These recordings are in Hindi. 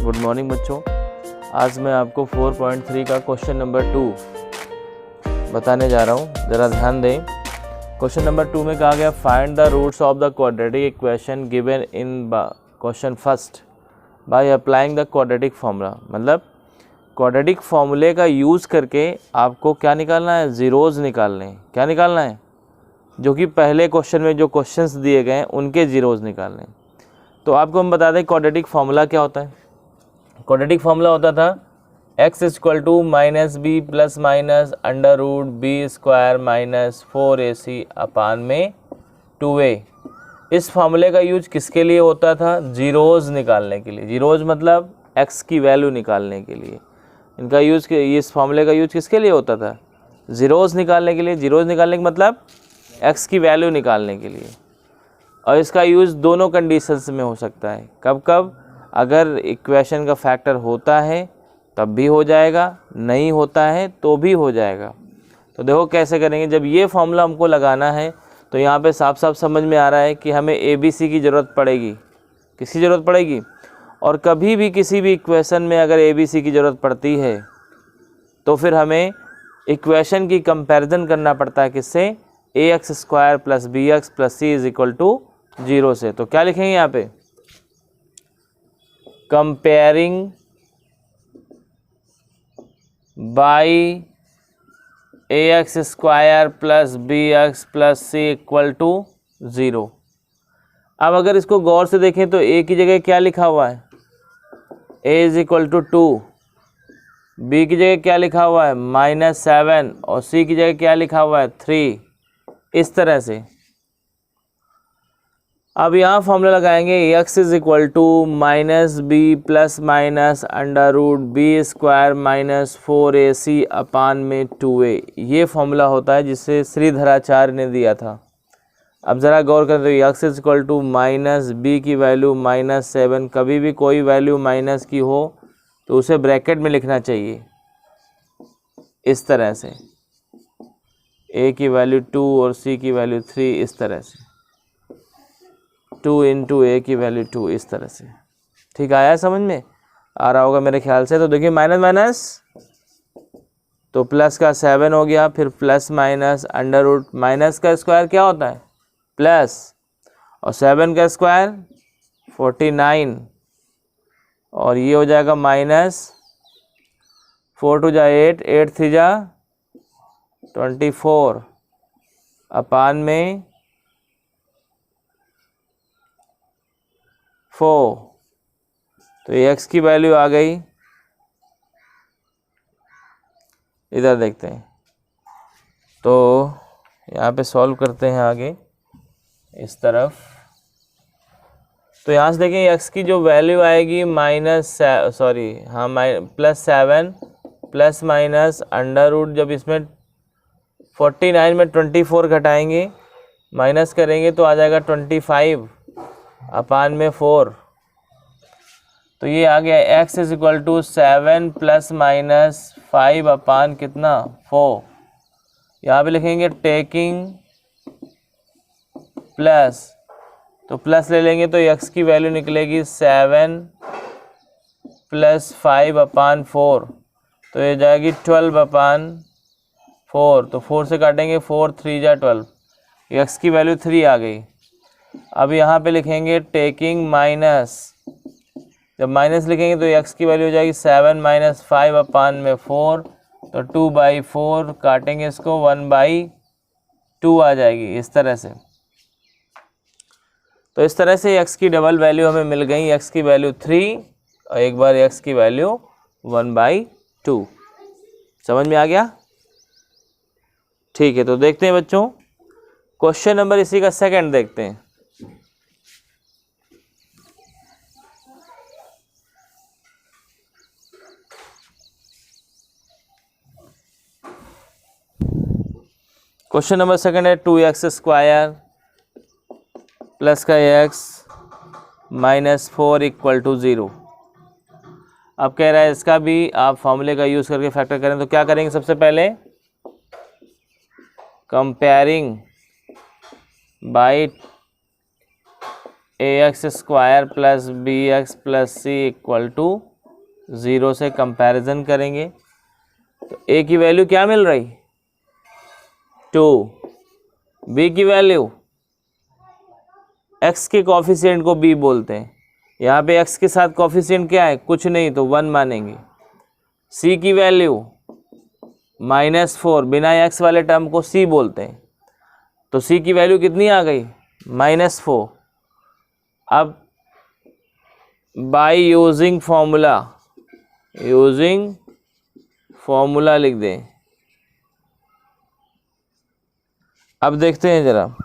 गुड मॉर्निंग बच्चों। आज मैं आपको 4.3 का क्वेश्चन नंबर 2 बताने जा रहा हूँ, ज़रा ध्यान दें। क्वेश्चन नंबर 2 में कहा गया find the roots of the quadratic equation given in question first by applying the quadratic formula. मतलब क्वाड्रेटिक फार्मूले का यूज़ करके आपको क्या निकालना है, ज़ीरोज़ निकालने हैं। क्या निकालना है? जो कि पहले क्वेश्चन में जो क्वेश्चंस दिए गए हैं उनके ज़ीरोज़ निकालने हैं। तो आपको हम बता दें क्वाड्रेटिक फार्मूला क्या होता है। क्वाड्रेटिक फार्मूला होता था x = -b plus minus under root B square minus 4ac upon में 2a। इस फार्मूले का यूज किसके लिए होता था? ज़ीरोज़ निकालने के लिए। ज़ीरोज़ मतलब x की वैल्यू निकालने के लिए। इनका यूज़, इस फार्मूले का यूज किसके लिए होता था? ज़ीरोज़ निकालने के लिए। ज़ीरोज़ निकालने का मतलब x की वैल्यू निकालने के लिए। और इसका यूज़ दोनों कंडीशंस में हो सकता है। कब कब? अगर इक्वेशन का फैक्टर होता है तब भी हो जाएगा, नहीं होता है तो भी हो जाएगा। तो देखो कैसे करेंगे। जब ये फॉर्मूला हमको लगाना है तो यहाँ पे साफ साफ समझ में आ रहा है कि हमें ABC की ज़रूरत पड़ेगी। किसकी ज़रूरत पड़ेगी? और कभी भी किसी भी इक्वेशन में अगर ABC की ज़रूरत पड़ती है तो फिर हमें इक्वेशन की कंपैरिजन करना पड़ता है किससे? ax² + bx + c = 0 से। तो क्या लिखेंगे यहाँ पे? Comparing by ax² + bx + c = 0। अब अगर इसको गौर से देखें तो a की जगह क्या लिखा हुआ है? a = 2। b की जगह क्या लिखा हुआ है? -7। और c की जगह क्या लिखा हुआ है? 3। इस तरह से अब यहाँ फॉर्मूला लगाएंगे x = -b plus minus under root B square minus 4ac upon में 2a। ये फॉर्मूला होता है जिसे श्रीधराचार्य ने दिया था। अब ज़रा गौर करें तो x = -b की वैल्यू -7। कभी भी कोई वैल्यू माइनस की हो तो उसे ब्रैकेट में लिखना चाहिए इस तरह से। a की वैल्यू 2 और c की वैल्यू 3, इस तरह से। 2 × a की वैल्यू 2, इस तरह से। ठीक आया समझ में? आ रहा होगा मेरे ख्याल से। तो देखिए माइनस माइनस तो प्लस का 7 हो गया, फिर plus minus under root, minus का स्क्वायर क्या होता है? प्लस, और 7 का स्क्वायर 49, और ये हो जाएगा -4 × 8, 8 × 3 = 24 अपान में 4। तो x की वैल्यू आ गई। इधर देखते हैं तो यहाँ पे सॉल्व करते हैं आगे इस तरफ। तो यहाँ से देखें x की जो वैल्यू आएगी +7 प्लस माइनस अंडर रूट, जब इसमें 49 में 24 घटाएंगे माइनस करेंगे तो आ जाएगा 25 अपान में 4। तो ये आ गया x = 7 प्लस माइनस 5 अपान कितना? 4। यहाँ पे लिखेंगे टेकिंग प्लस, तो प्लस ले लेंगे तो x की वैल्यू निकलेगी 7 + 5 अपान 4। तो ये जाएगी 12 अपान 4। तो 4 से काटेंगे 4 × 3 = 12। x की वैल्यू 3 आ गई। अब यहाँ पे लिखेंगे टेकिंग माइनस, जब माइनस लिखेंगे तो x की वैल्यू हो जाएगी 7 - 5 अपान में 4। तो 2/4 काटेंगे इसको 1/2 आ जाएगी इस तरह से। तो इस तरह से x की डबल वैल्यू हमें मिल गई। x की वैल्यू 3 और एक बार x की वैल्यू 1/2। समझ में आ गया? ठीक है, तो देखते हैं बच्चों क्वेश्चन नंबर इसी का सेकंड देखते हैं। क्वेश्चन नंबर सेकंड है 2x² प्लस का x -4 = 0। अब कह रहा है इसका भी आप फॉर्मूले का यूज़ करके फैक्टर करें। तो क्या करेंगे? सबसे पहले comparing by ax² + bx + c = 0 से कंपैरिजन करेंगे तो a की वैल्यू क्या मिल रही 2, b की वैल्यू x के कॉफिशिएंट को b बोलते हैं, यहाँ पे x के साथ कॉफिशिएंट क्या है कुछ नहीं तो 1 मानेंगे। c की वैल्यू -4, बिना x वाले टर्म को c बोलते हैं, तो c की वैल्यू कितनी आ गई -4। अब बाय यूजिंग फॉर्मूला लिख दें। अब देखते हैं जरा,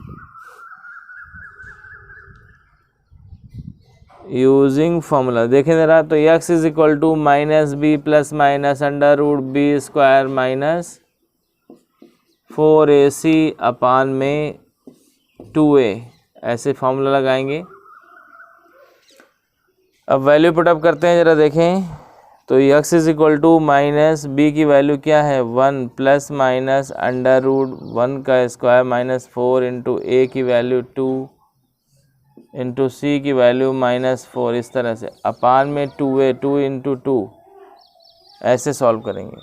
यूजिंग फॉर्मूला देखें ज़रा, तो x is equal to -b plus minus √b² -4ac upon में 2a, ऐसे फॉर्मूला लगाएंगे। अब वैल्यू पुटअप करते हैं जरा देखें, तो x is equal to -b की वैल्यू क्या है 1 प्लस माइनस √1² -4 इंटू a की वैल्यू 2 इंटू सी की वैल्यू -4, इस तरह से अपान में 2a 2 इंटू 2, ऐसे सॉल्व करेंगे।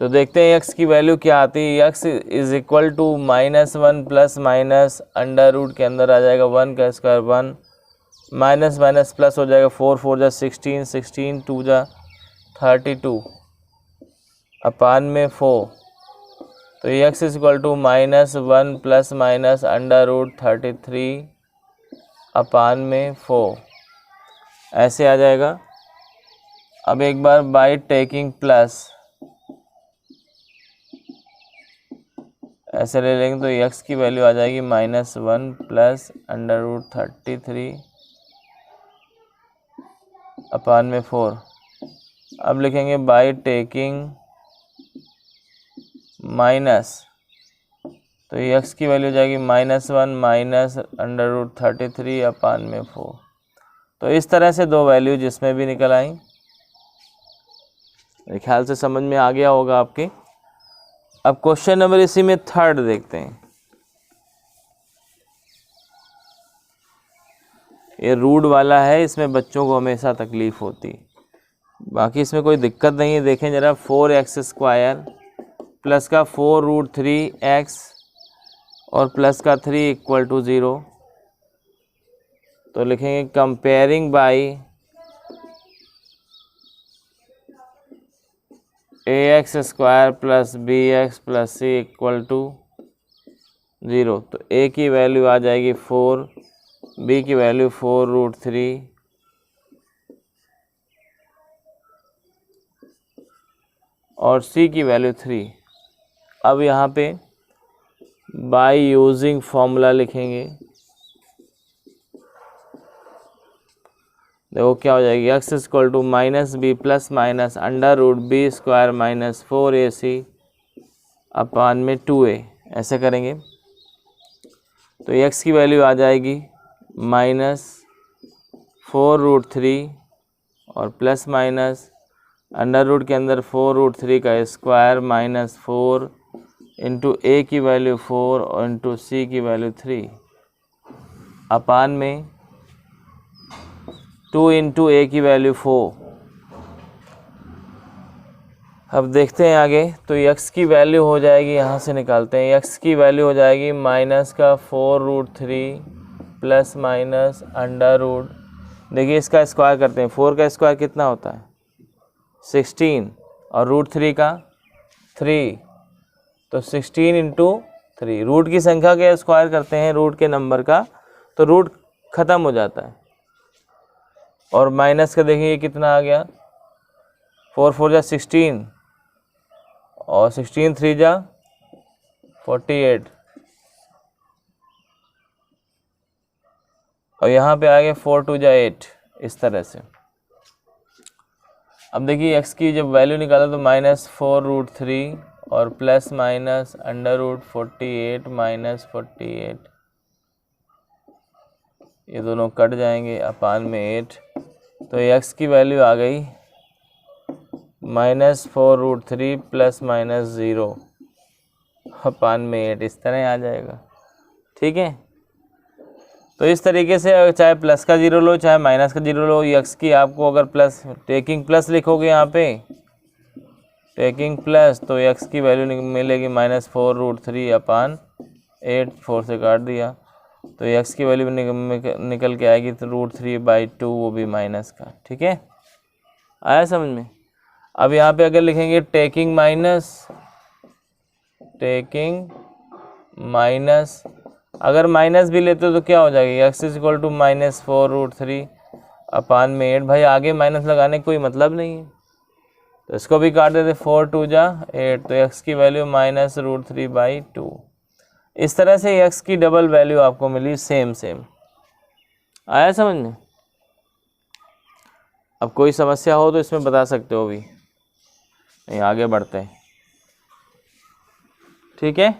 तो देखते हैं x की वैल्यू क्या आती है। x is equal to -1 plus minus √ के अंदर आ जाएगा 1 का स्क्वायर 1 माइनस माइनस प्लस हो जाएगा 4 4 जा 16 16 2 जा 32 अपान में 4। तो x is equal to -1 plus minus √33 upon में 4, ऐसे आ जाएगा। अब एक बार बाय टेकिंग प्लस ऐसे ले लेंगे तो x की वैल्यू आ जाएगी -1 प्लस √33 अपान में 4। अब लिखेंगे बाय टेकिंग माइनस, तो x की वैल्यू हो जाएगी -1 माइनस √33 अपान में 4। तो इस तरह से दो वैल्यू जिसमें भी निकल आई, मेरे ख्याल से समझ में आ गया होगा आपके। अब क्वेश्चन नंबर इसी में 3 देखते हैं। ये रूट वाला है, इसमें बच्चों को हमेशा तकलीफ होती, बाकी इसमें कोई दिक्कत नहीं है। देखें जरा, 4x² प्लस का 4√3x और प्लस का 3 इक्वल टू 0। तो लिखेंगे comparing by ax² plus bx plus c equal to 0। तो a की वैल्यू आ जाएगी 4, b की वैल्यू 4√3 और c की वैल्यू 3। अब यहाँ पे बाय यूजिंग फॉर्मूला लिखेंगे। देखो क्या हो जाएगी, x is equal to -b plus minus √b² -4ac upon में 2a, ऐसे करेंगे। तो x की वैल्यू आ जाएगी -4√3 और प्लस माइनस √ के अंदर 4√3 का स्क्वायर -4 इंटू a की वैल्यू 4 और इंटू c की वैल्यू 3 अपान में 2 इंटू a की वैल्यू 4। अब देखते हैं आगे, तो x की वैल्यू हो जाएगी, यहाँ से निकालते हैं, x की वैल्यू हो जाएगी -4√3 प्लस माइनस √ देखिए इसका स्क्वायर करते हैं, 4 का स्क्वायर कितना होता है 16 और √3 का 3, तो 16 इंटू 3। रूट की संख्या का स्क्वायर करते हैं, रूट के नंबर का, तो रूट ख़त्म हो जाता है। और माइनस का देखिए कितना आ गया, 4 4 जा 16 और 16 3 जा 48 और यहाँ पे आ गया 4 2 जा 8, इस तरह से। अब देखिए x की जब वैल्यू निकाला तो -4√3 और प्लस माइनस √48 -48, ये दोनों कट जाएंगे अपान में 8। तो x की वैल्यू आ गई -4√3 प्लस माइनस 0 अपान में 8, इस तरह आ जाएगा। ठीक है, तो इस तरीके से चाहे प्लस का जीरो लो चाहे माइनस का जीरो लो, एक्स की आपको अगर प्लस टेकिंग प्लस लिखोगे यहाँ पे टेकिंग प्लस तो एक्स की वैल्यू मिलेगी -4√3/8, 4 से काट दिया तो एक्स की वैल्यू निकल के आएगी तो √3/2, वो भी माइनस का। ठीक है, आया समझ में। अब यहाँ पे अगर लिखेंगे टेकिंग माइनस, अगर माइनस भी लेते हो तो क्या हो जाएगा, x इज इक्वल टू -4√3/8। भाई आगे माइनस लगाने का कोई मतलब नहीं है, तो इसको भी काट देते, 4 2 जा 8, तो x की वैल्यू -√3/2। इस तरह से x की डबल वैल्यू आपको मिली सेम। आया समझ में। अब कोई समस्या हो तो इसमें बता सकते हो भी, नहीं आगे बढ़ते हैं। ठीक है,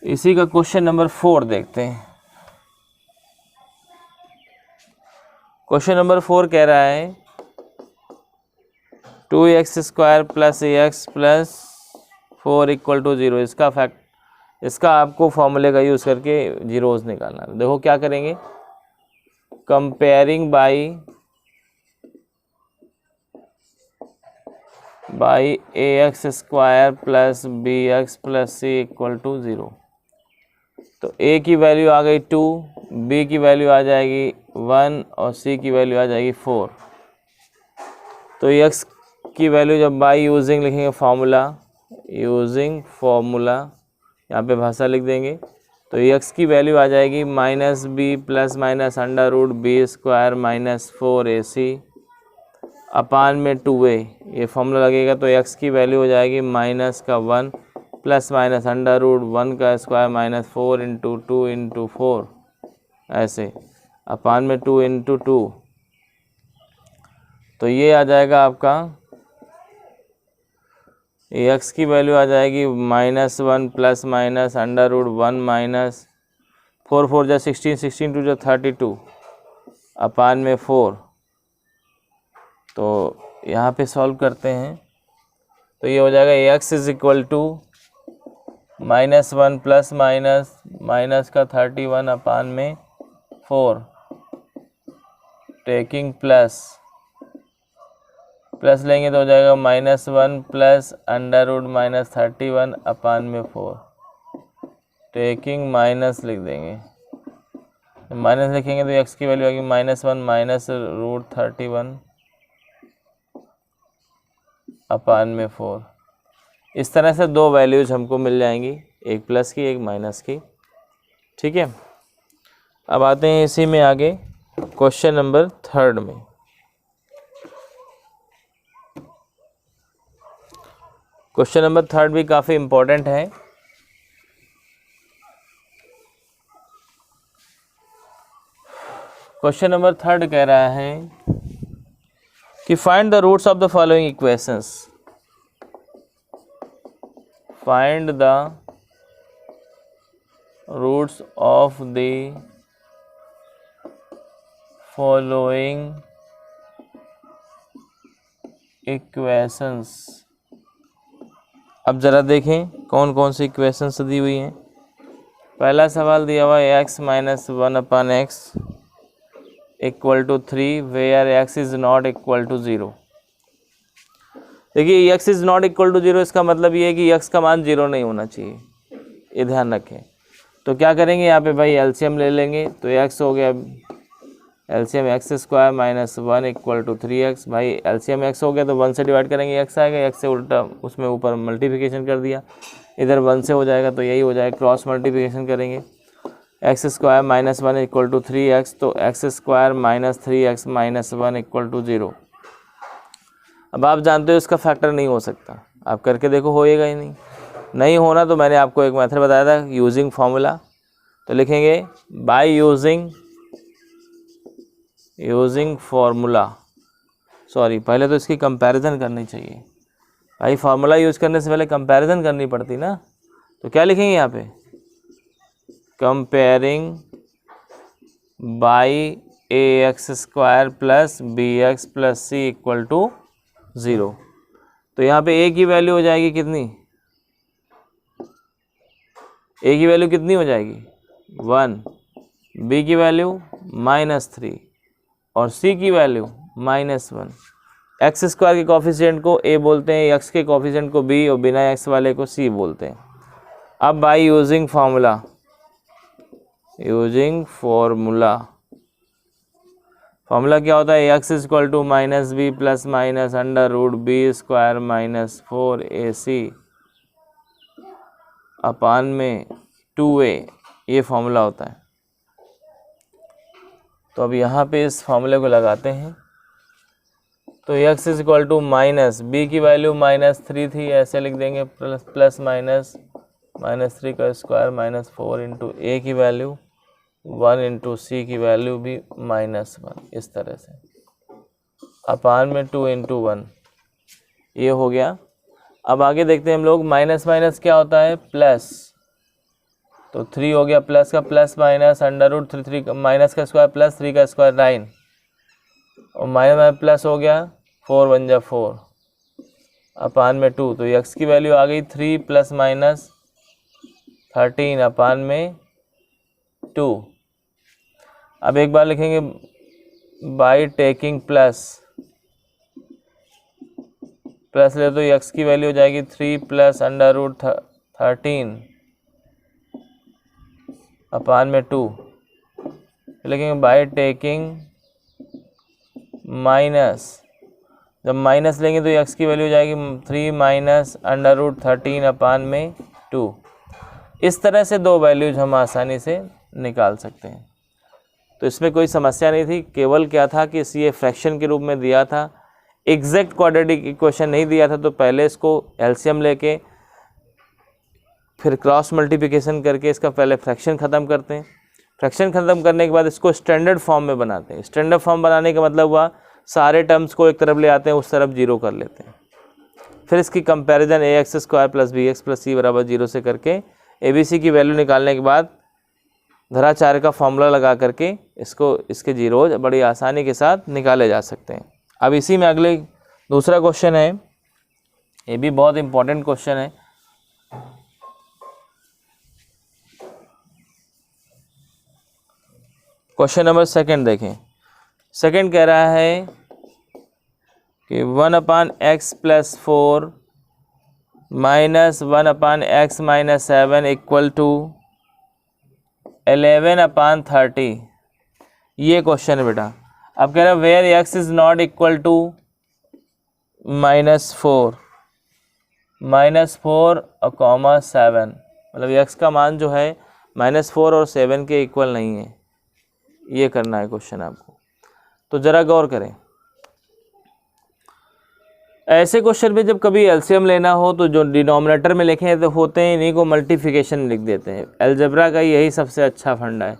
इसी का क्वेश्चन नंबर 4 देखते हैं। क्वेश्चन नंबर 4 कह रहा है 2x² + ax + 4 = 0। इसका आपको फॉर्मूले का यूज़ करके जीरोस निकालना है। देखो क्या करेंगे, comparing by ax² + bx + c = 0। तो a की वैल्यू आ गई 2, b की वैल्यू आ जाएगी 1 और c की वैल्यू आ जाएगी 4। तो x की वैल्यू जब बाई यूजिंग लिखेंगे फॉर्मूला, यहाँ पे भाषा लिख देंगे, तो x की वैल्यू आ जाएगी -b + -√b² - 4ac अपान में 2a। ये फॉर्मूला लगेगा तो x की वैल्यू हो जाएगी -1 + -√1² - 4 × 2 × 4 ऐसे अपान में 2 × 2। तो ये आ जाएगा आपका, x की वैल्यू आ जाएगी -1 + -√1 - 4 4 जा 16, 16 2 जा 32 अपान में 4। तो यहाँ पे सॉल्व करते हैं तो ये हो जाएगा x इज इक्वल टू -1 ± -31 अपान में 4 टेकिंग प्लस लेंगे तो हो जाएगा -1 + √-31 अपान में 4 टेकिंग माइनस लिख देंगे। माइनस लिखेंगे तो x की वैल्यू आएगी -1 - √31 अपान में 4। इस तरह से दो वैल्यूज हमको मिल जाएंगी, एक प्लस की एक माइनस की। ठीक है, अब आते हैं इसी में आगे क्वेश्चन नंबर 3 में। क्वेश्चन नंबर 3 भी काफ़ी इम्पोर्टेंट है। क्वेश्चन नंबर 3 कह रहा है कि find the roots of the following equations. Find the roots of the following equations. अब ज़रा देखें कौन कौन सी इक्वेशंस दी हुई हैं। पहला सवाल दिया हुआ है x - 1/x = 3 where x is not equal to 0। देखिए x is not equal to 0 इसका मतलब ये है कि x का मान 0 नहीं होना चाहिए, ये ध्यान रखें। तो क्या करेंगे यहाँ पे भाई एलसीएम ले लेंगे, तो x हो गया एलसीएम x² - 1 = 3x। भाई एलसीएम x हो गया तो 1 से डिवाइड करेंगे x आएगा, x से उल्टा उसमें ऊपर मल्टीप्लिकेशन कर दिया, इधर 1 से हो जाएगा तो यही हो जाएगा, क्रॉस मल्टीप्लिकेशन करेंगे। x² - 1 = 3x, तो x² - 3x - 1 = 0। अब आप जानते हो इसका फैक्टर नहीं हो सकता, आप करके देखो होएगा ही नहीं होना तो मैंने आपको एक मेथड बताया था यूजिंग फार्मूला। तो लिखेंगे बाय यूजिंग फार्मूला, सॉरी पहले तो इसकी कंपैरिजन करनी चाहिए भाई, फार्मूला यूज़ करने से पहले कंपैरिजन करनी पड़ती ना। तो क्या लिखेंगे यहाँ पे, comparing by ax² + bx + c = 0। तो यहाँ पे a की वैल्यू हो जाएगी कितनी, a की वैल्यू कितनी हो जाएगी 1, b की वैल्यू -3 और c की वैल्यू -1। एक्स स्क्वायर के कोफिशिएंट को a बोलते हैं, x के कोफिशिएंट को b और बिना x वाले को c बोलते हैं। अब बाय यूजिंग फार्मूला, फार्मूला क्या होता है, x equal to -b plus minus √b² -4ac upon में 2a, ये फार्मूला होता है। तो अब यहाँ पे इस फार्मूले को लगाते हैं। तो x इक्वल टू b की वैल्यू -3 थी, ऐसे लिख देंगे, प्लस माइनस -3 का स्क्वायर -4 इंटू a की वैल्यू 1 इंटू सी की वैल्यू भी -1, इस तरह से अपान में 2 इंटू 1, ये हो गया। अब आगे देखते हैं हम लोग, माइनस माइनस क्या होता है प्लस, तो 3 हो गया, प्लस का प्लस माइनस √3 माइनस का स्क्वायर प्लस 3 का स्क्वायर 9 और माइनस प्लस हो गया 4 बन जा 4 अपान में 2। तो x की वैल्यू आ गई 3 प्लस माइनस 13 अपान में 2। अब एक बार लिखेंगे बाई टेकिंग प्लस ले तो x की वैल्यू हो जाएगी 3 प्लस √13 अपान में 2। लिखेंगे बाई टेकिंग माइनस, जब माइनस लेंगे तो x की वैल्यू हो जाएगी 3 माइनस √13 अपान में 2। इस तरह से दो वैल्यूज हम आसानी से निकाल सकते हैं। तो इसमें कोई समस्या नहीं थी, केवल क्या था कि ये फ्रैक्शन के रूप में दिया था, एग्जैक्ट क्वाड्रेटिक इक्वेशन नहीं दिया था, तो पहले इसको एलसीएम लेके फिर क्रॉस मल्टीप्लिकेशन करके इसका पहले फ्रैक्शन ख़त्म करते हैं। फ्रैक्शन ख़त्म करने के बाद इसको स्टैंडर्ड फॉर्म में बनाते हैं। स्टैंडर्ड फॉर्म बनाने का मतलब हुआ सारे टर्म्स को एक तरफ ले आते हैं, उस तरफ 0 कर लेते हैं। फिर इसकी कंपैरिजन ax² + bx + c = 0 से करके abc की वैल्यू निकालने के बाद धराचार्य का फॉर्मूला लगा करके इसके जीरोज बड़ी आसानी के साथ निकाले जा सकते हैं। अब इसी में अगले दूसरा क्वेश्चन है, ये भी बहुत इंपॉर्टेंट क्वेश्चन है। क्वेश्चन नंबर सेकंड देखें। सेकंड कह रहा है कि 1/x + 4 - 1/x - 7 = 11/30। ये क्वेश्चन है बेटा। अब कह रहा है where x is not equal to -4 और 7, मतलब x का मान जो है -4 और 7 के इक्वल नहीं है। ये करना है क्वेश्चन आपको, तो ज़रा गौर करें। ऐसे क्वेश्चन में जब कभी एलसीएम लेना हो तो जो डिनोमिनेटर में लिखे तो होते हैं, इन्हीं को मल्टीप्लिकेशन में लिख देते हैं। अलजेब्रा का यही सबसे अच्छा फंडा है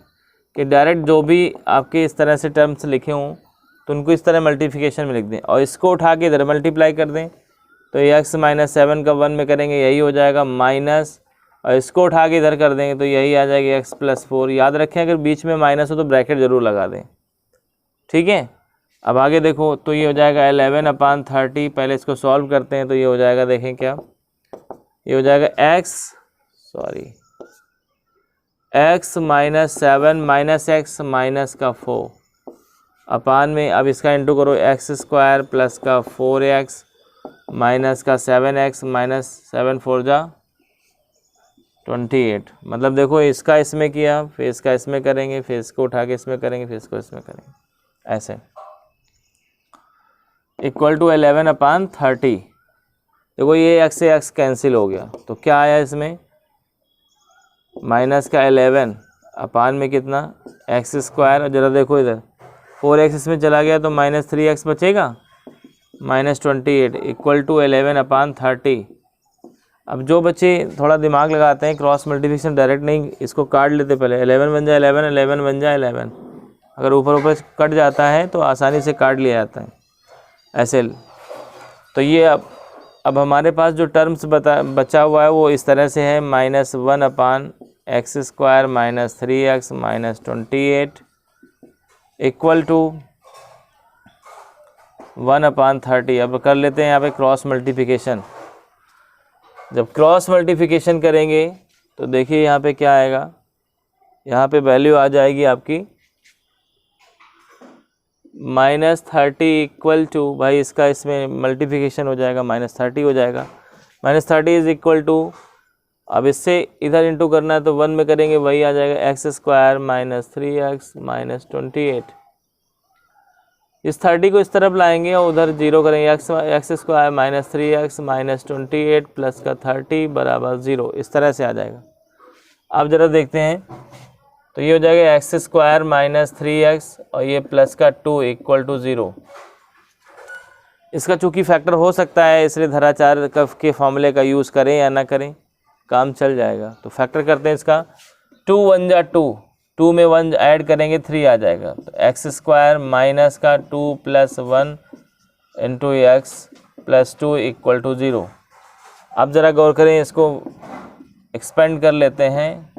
कि डायरेक्ट जो भी आपके इस तरह से टर्म्स लिखे हों तो उनको इस तरह मल्टीप्लिकेशन में लिख दें और इसको उठा के इधर मल्टीप्लाई कर दें। तो x - 7 का 1 में करेंगे यही हो जाएगा माइनस, और इसको उठा के इधर कर देंगे तो यही आ जाएगी x + 4। याद रखें अगर बीच में माइनस हो तो ब्रैकेट ज़रूर लगा दें, ठीक है। अब आगे देखो, तो ये हो जाएगा 11/30। पहले इसको सॉल्व करते हैं तो ये हो जाएगा, देखें क्या, ये हो जाएगा x - 7 - x - 4 अपान में, अब इसका इंटू करो x² प्लस का 4x माइनस का 7x माइनस 7 4 जा 28। मतलब देखो इसका इसमें किया, फिर इसका इसमें करेंगे, फिर इसको उठा के इसमें करेंगे, फिर इसको इसमें करेंगे, ऐसे इक्वल टू 11/30। देखो ये x से x कैंसिल हो गया, तो क्या आया इसमें माइनस का 11 अपान में कितना x²। और ज़रा देखो इधर 4x इसमें चला गया तो -3x बचेगा -28 इक्वल टू 11/30। अब जो बच्चे थोड़ा दिमाग लगाते हैं, क्रॉस मल्टीप्लिकेशन डायरेक्ट नहीं, इसको काट लेते पहले, 11 बन जाए 11, 11 बन जाए 11। अगर ऊपर ऊपर कट जाता है तो आसानी से काट लिया जाता है ऐसे। तो ये अब हमारे पास जो टर्म्स बचा हुआ है वो इस तरह से है, -1/x² - 3x - 28 इक्वल टू 1/30। अब कर लेते हैं यहाँ पे क्रॉस मल्टीप्लिकेशन। जब क्रॉस मल्टीप्लिकेशन करेंगे तो देखिए यहाँ पे क्या आएगा, यहाँ पे वैल्यू आ जाएगी आपकी -30 इक्वल टू, भाई इसका इसमें मल्टीप्लिकेशन हो जाएगा, -30 हो जाएगा। -30 इज इक्वल टू, अब इससे इधर इंटू करना है तो 1 में करेंगे वही आ जाएगा, x² - 3x - 28। इस 30 को इस तरफ लाएंगे और उधर 0 करेंगे, x² - 3x - 28 प्लस का 30 बराबर 0, इस तरह से आ जाएगा। अब ज़रा देखते हैं, तो ये हो जाएगा x² - 3x और ये प्लस का 2 इक्वल टू 0। इसका चूँकि फैक्टर हो सकता है, इसलिए धराचार के फॉर्मूले का यूज़ करें या ना करें, काम चल जाएगा। तो फैक्टर करते हैं इसका, 2 1 जा 2, 2 में 1 ऐड करेंगे 3 आ जाएगा। तो x² माइनस का 2 + 1 इंटू x + 2 इक्वल टू 0। अब ज़रा गौर करें, इसको एक्सपेंड कर लेते हैं।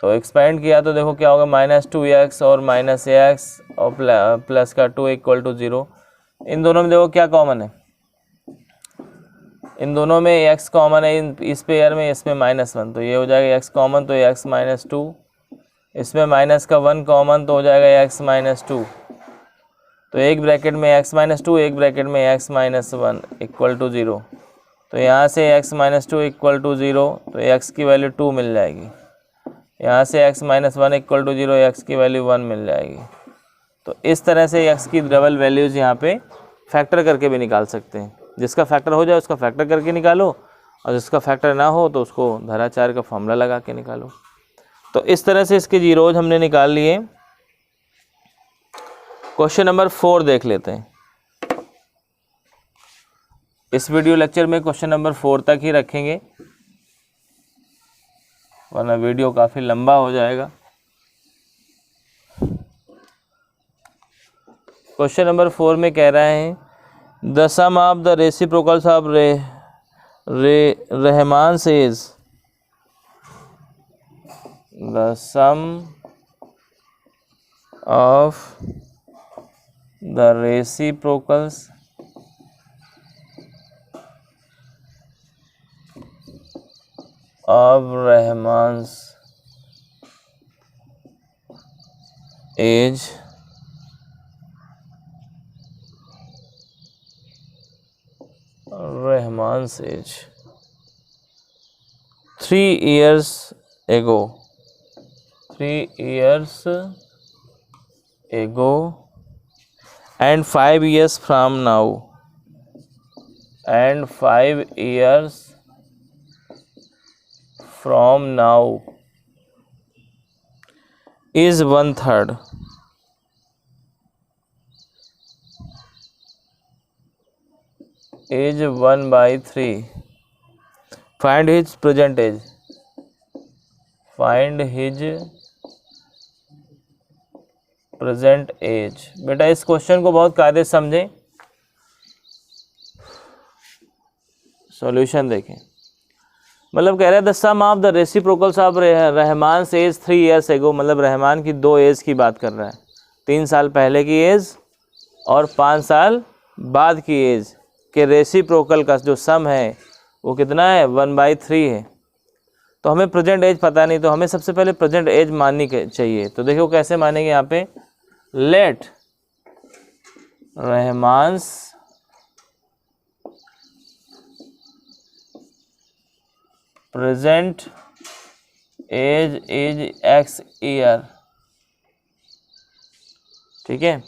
तो एक्सपेंड किया तो देखो क्या होगा, -2x और -ax और प्लस का 2 इक्वल टू 0। इन दोनों में देखो क्या कॉमन है, इन दोनों में x कॉमन है, इस पेयर में, इसमें -1, तो ये हो जाएगा x कॉमन, तो x - 2, इसमें माइनस का 1 कॉमन, तो हो जाएगा x - 2। तो एक ब्रैकेट में x - 2, एक ब्रैकेट में x - 1 इक्वल टू 0। तो यहाँ से x - 2 इक्वल टू 0, तो x की वैल्यू 2 मिल जाएगी। यहाँ से x - 1 इक्वल टू 0, x की वैल्यू 1 मिल जाएगी। तो इस तरह से x की डबल वैल्यूज़ यहाँ पे फैक्टर करके भी निकाल सकते हैं। जिसका फैक्टर हो जाए उसका फैक्टर करके निकालो, और जिसका फैक्टर ना हो तो उसको धराचार का फॉर्मूला लगा के निकालो। तो इस तरह से इसके जीरोज हमने निकाल लिए। क्वेश्चन नंबर 4 देख लेते हैं। इस वीडियो लेक्चर में क्वेश्चन नंबर 4 तक ही रखेंगे, वरना वीडियो काफ़ी लंबा हो जाएगा। क्वेश्चन नंबर 4 में कह रहे हैं, the sum of the reciprocals of Rahman age, the sum of the reciprocals of Rahman's age Rahman's age 3 years ago, 3 years ago and 5 years from now, and 5 years from now is 1/3, is 1/3. Find his present age. Find his present age. बेटा इस क्वेश्चन को बहुत कायदे से समझें, सॉल्यूशन देखें। मतलब कह रहा है the sum of the reciprocals of Rahman's age 3 years एगो, मतलब रहमान की 2 एज की बात कर रहा है, 3 साल पहले की एज और 5 साल बाद की एज के रेसिप्रोकल का जो सम है वो कितना है, 1/3 है। तो हमें प्रेजेंट एज पता नहीं, तो हमें सबसे पहले प्रेजेंट एज माननी चाहिए। तो देखो कैसे मानेंगे, यहाँ पे let Rahman's present age is x year, ठीक है।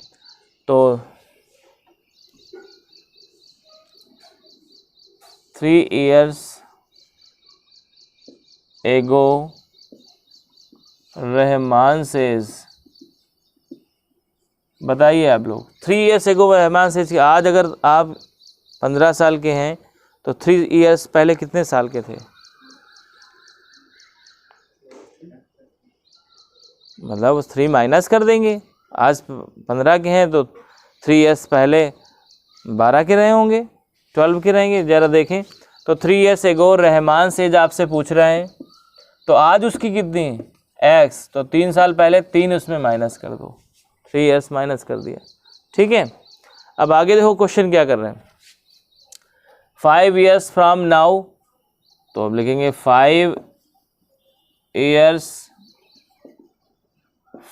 तो 3 years ago रहमान सेज, बताइए आप लोग, 3 years ago रहमान सेज, आज अगर आप 15 साल के हैं तो 3 years पहले कितने साल के थे, मतलब 3 माइनस कर देंगे। आज 15 के हैं तो 3 years पहले 12 के रहे होंगे, 12 के रहेंगे। ज़रा देखें, तो 3 years एगो रहमान से जब आपसे पूछ रहे हैं तो आज उसकी कितनी x, तो 3 साल पहले 3 उसमें माइनस कर दो, 3 years माइनस कर दिया ठीक है। अब आगे देखो क्वेश्चन क्या कर रहे हैं, 5 years फ्रॉम नाउ, तो अब लिखेंगे 5 years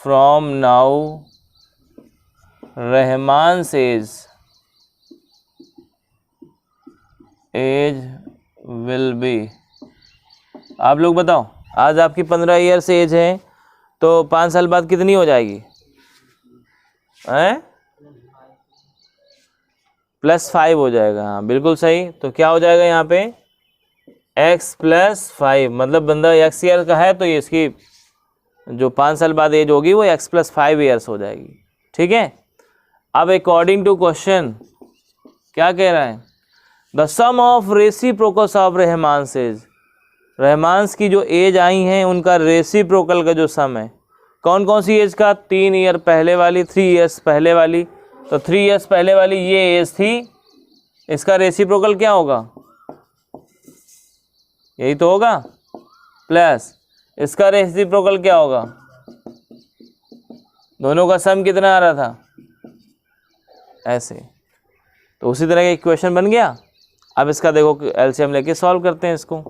from now Rahman's age will be. आप लोग बताओ, आज आपकी 15 ईयर्स एज है, तो 5 साल बाद कितनी हो जाएगी हैं? +5 हो जाएगा। हाँ बिल्कुल सही। तो क्या हो जाएगा यहाँ पे x +5, मतलब बंदा x ईयर का है तो ये इसकी जो 5 साल बाद एज होगी वो x +5 ईयर्स हो जाएगी। ठीक है। अब अकॉर्डिंग टू क्वेश्चन क्या कह रहा है, the sum of reciprocals of Rahman says, Rahman's की जो एज आई हैं उनका रेसिप्रोकल का जो सम है, कौन कौन सी एज का, 3 ईयर पहले वाली, 3 ईयर्स पहले वाली, तो 3 ईयर्स पहले वाली ये एज थी, इसका रेसिप्रोकल क्या होगा, यही तो होगा, प्लस इसका रेसिप्रोकल क्या होगा, दोनों का सम कितना आ रहा था, ऐसे। तो उसी तरह का इक्वेशन बन गया। अब इसका देखो एलसीएम लेके सॉल्व करते हैं इसको।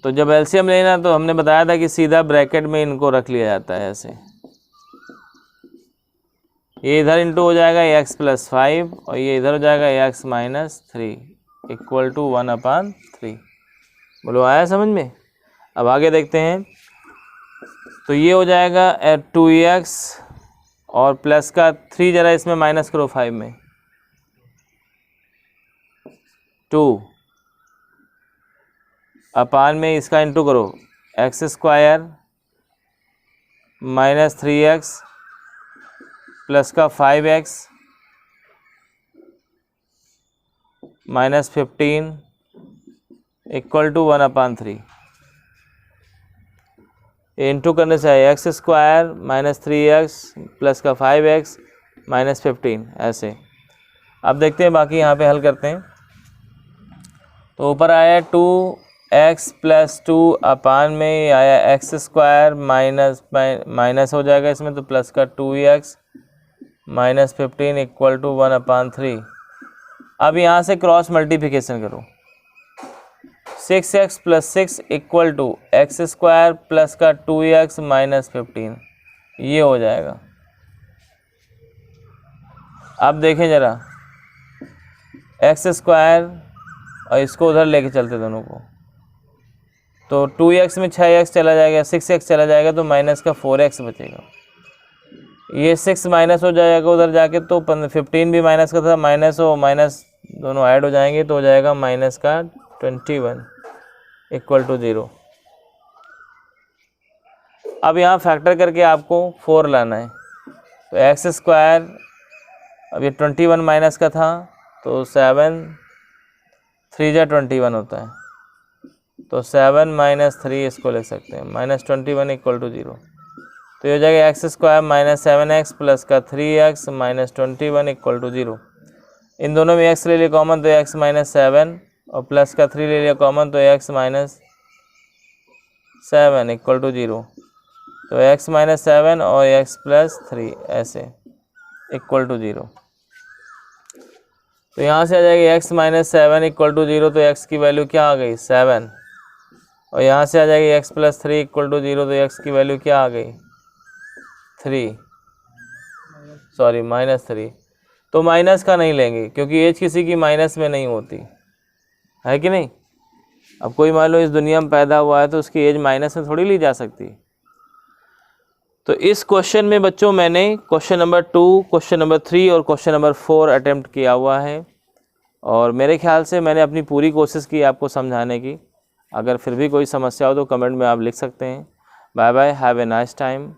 तो जब एलसीएम लेना तो हमने बताया था कि सीधा ब्रैकेट में इनको रख लिया जाता है ऐसे, ये इधर इंटू हो जाएगा x +5 और ये इधर हो जाएगा x -3 = 1/3। बोलो आया समझ में। अब आगे देखते हैं, तो ये हो जाएगा 2x और प्लस का 3 जरा इसमें माइनस करो 5 में, 2 अपान में इसका इंटू करो x² -3x प्लस का 5x -15 = 1/3। इंटू करने से है x² -3x प्लस का 5x -15 ऐसे। अब देखते हैं बाकी यहाँ पे हल करते हैं। तो ऊपर आया 2x + 2 अपान में आया x² माइनस हो जाएगा इसमें, तो प्लस का 2x -15 = 1/3। अब यहाँ से क्रॉस मल्टीप्लिकेशन करो, 6x + 6 = x² प्लस का 2x -15, ये हो जाएगा। अब देखें ज़रा x² और इसको उधर लेके चलते दोनों को, तो 2x में 6x चला जाएगा, 6x चला जाएगा तो माइनस का 4x बचेगा, ये 6 माइनस हो जाएगा उधर जाके, तो 15 भी माइनस का था, माइनस हो माइनस दोनों ऐड हो जाएंगे तो हो जाएगा माइनस का 21 = 0। अब यहाँ फैक्टर करके आपको 4 लाना है, तो x², अब ये 21 माइनस का था तो 7 3 जा 21 होता है, तो 7 - 3 इसको लिख सकते हैं, -21 = 0। तो ये हो जाएगा x² -7x प्लस का 3x -21 = 0। इन दोनों में x ले लिया कॉमन तो x -7 और प्लस का 3 ले लिया कॉमन तो x -7 = 0। तो x -7 और x + 3 ऐसे = 0। तो यहाँ से आ जाएगी x -7 = 0, तो x की वैल्यू क्या आ गई 7, और यहाँ से आ जाएगी x + 3 = 0, तो x की वैल्यू क्या आ गई 3, सॉरी -3। तो माइनस का नहीं लेंगे क्योंकि एज किसी की माइनस में नहीं होती है कि नहीं। अब कोई मान लो इस दुनिया में पैदा हुआ है तो उसकी एज माइनस में थोड़ी ली जा सकती। तो इस क्वेश्चन में बच्चों मैंने क्वेश्चन नंबर 2, क्वेश्चन नंबर 3 और क्वेश्चन नंबर 4 अटेम्प्ट किया हुआ है, और मेरे ख्याल से मैंने अपनी पूरी कोशिश की आपको समझाने की। अगर फिर भी कोई समस्या हो तो कमेंट में आप लिख सकते हैं। Bye bye, have a nice time.